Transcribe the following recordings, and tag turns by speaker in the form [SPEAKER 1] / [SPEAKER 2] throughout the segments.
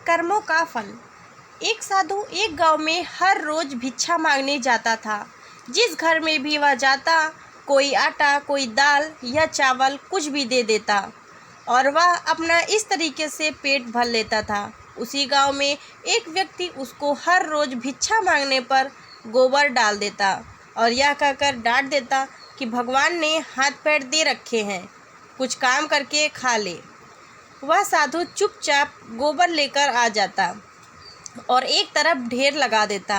[SPEAKER 1] कर्मों का फल। एक साधु एक गांव में हर रोज भिक्षा मांगने जाता था। जिस घर में भी वह जाता, कोई आटा, कोई दाल या चावल कुछ भी दे देता और वह अपना इस तरीके से पेट भर लेता था। उसी गांव में एक व्यक्ति उसको हर रोज भिक्षा मांगने पर गोबर डाल देता और यह कहकर डांट देता कि भगवान ने हाथ पैर दे रखे हैं, कुछ काम करके खा ले। वह साधु चुपचाप गोबर लेकर आ जाता और एक तरफ ढेर लगा देता।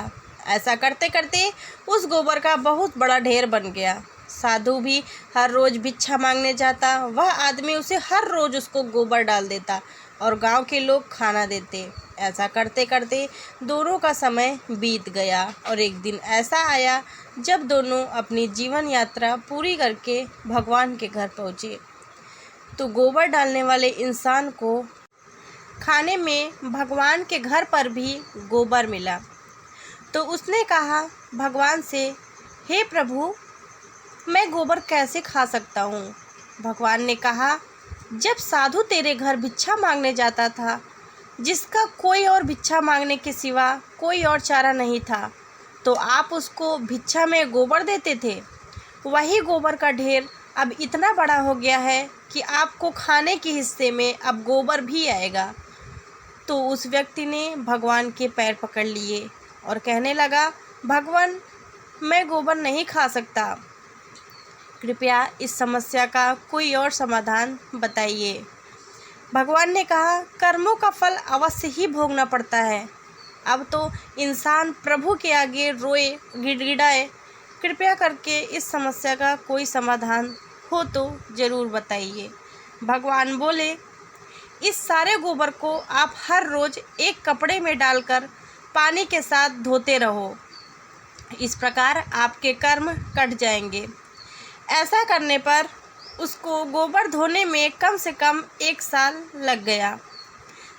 [SPEAKER 1] ऐसा करते करते उस गोबर का बहुत बड़ा ढेर बन गया। साधु भी हर रोज भिक्षा मांगने जाता, वह आदमी उसे हर रोज उसको गोबर डाल देता और गांव के लोग खाना देते। ऐसा करते करते दोनों का समय बीत गया और एक दिन ऐसा आया जब दोनों अपनी जीवन यात्रा पूरी करके भगवान के घर पहुँचे। तो गोबर डालने वाले इंसान को खाने में भगवान के घर पर भी गोबर मिला। तो उसने कहा भगवान से, हे प्रभु, मैं गोबर कैसे खा सकता हूँ? भगवान ने कहा, जब साधु तेरे घर भिक्षा मांगने जाता था, जिसका कोई और भिक्षा मांगने के सिवा कोई और चारा नहीं था, तो आप उसको भिक्षा में गोबर देते थे। वही गोबर का ढेर अब इतना बड़ा हो गया है कि आपको खाने के हिस्से में अब गोबर भी आएगा। तो उस व्यक्ति ने भगवान के पैर पकड़ लिए और कहने लगा, भगवान, मैं गोबर नहीं खा सकता, कृपया इस समस्या का कोई और समाधान बताइए। भगवान ने कहा, कर्मों का फल अवश्य ही भोगना पड़ता है। अब तो इंसान प्रभु के आगे रोए गिड़गिड़ाए, कृपया करके इस समस्या का कोई समाधान हो तो ज़रूर बताइए। भगवान बोले, इस सारे गोबर को आप हर रोज़ एक कपड़े में डालकर पानी के साथ धोते रहो। इस प्रकार आपके कर्म कट जाएंगे। ऐसा करने पर उसको गोबर धोने में कम से कम 1 साल लग गया।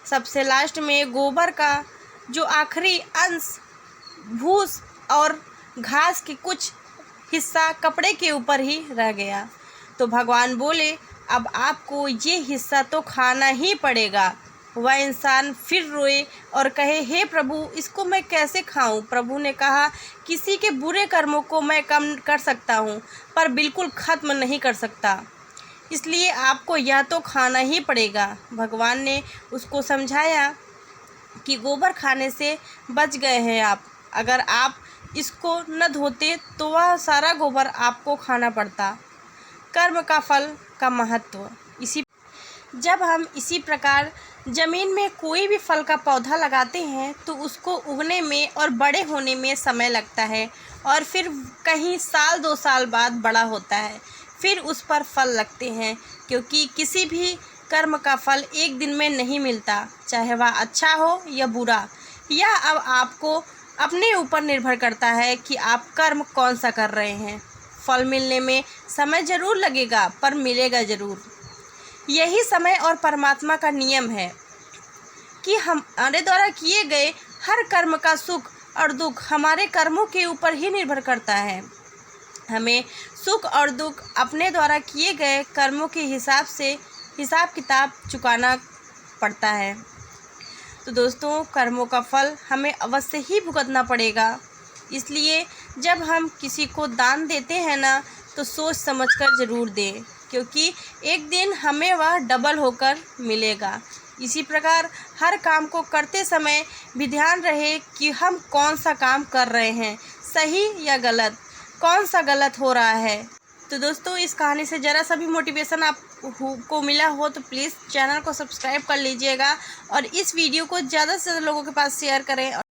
[SPEAKER 1] सबसे लास्ट में गोबर का जो आखिरी अंश भूस और घास की कुछ हिस्सा कपड़े के ऊपर ही रह गया। तो भगवान बोले, अब आपको ये हिस्सा तो खाना ही पड़ेगा। वह इंसान फिर रोए और कहे, हे प्रभु, इसको मैं कैसे खाऊं? प्रभु ने कहा, किसी के बुरे कर्मों को मैं कम कर सकता हूं, पर बिल्कुल ख़त्म नहीं कर सकता, इसलिए आपको यह तो खाना ही पड़ेगा। भगवान ने उसको समझाया कि गोबर खाने से बच गए हैं आप। अगर आप इसको न धोते तो वह सारा गोबर आपको खाना पड़ता। कर्म का फल का महत्व। जब हम इसी प्रकार ज़मीन में कोई भी फल का पौधा लगाते हैं तो उसको उगने में और बड़े होने में समय लगता है और फिर कहीं साल 2 साल बाद बड़ा होता है, फिर उस पर फल लगते हैं। क्योंकि किसी भी कर्म का फल एक दिन में नहीं मिलता, चाहे वह अच्छा हो या बुरा। यह अब आपको अपने ऊपर निर्भर करता है कि आप कर्म कौन सा कर रहे हैं। फल मिलने में समय ज़रूर लगेगा, पर मिलेगा ज़रूर। यही समय और परमात्मा का नियम है कि हमारे द्वारा किए गए हर कर्म का सुख और दुख हमारे कर्मों के ऊपर ही निर्भर करता है। हमें सुख और दुख अपने द्वारा किए गए कर्मों के हिसाब किताब चुकाना पड़ता है। तो दोस्तों, कर्मों का फल हमें अवश्य ही भुगतना पड़ेगा। इसलिए जब हम किसी को दान देते हैं ना, तो सोच समझकर ज़रूर दें, क्योंकि एक दिन हमें वह डबल होकर मिलेगा। इसी प्रकार हर काम को करते समय भी ध्यान रहे कि हम कौन सा काम कर रहे हैं, सही या गलत, कौन सा गलत हो रहा है। तो दोस्तों, इस कहानी से ज़रा सा भी मोटिवेशन आपको मिला हो तो प्लीज़ चैनल को सब्सक्राइब कर लीजिएगा और इस वीडियो को ज़्यादा से ज़्यादा लोगों के पास शेयर करें।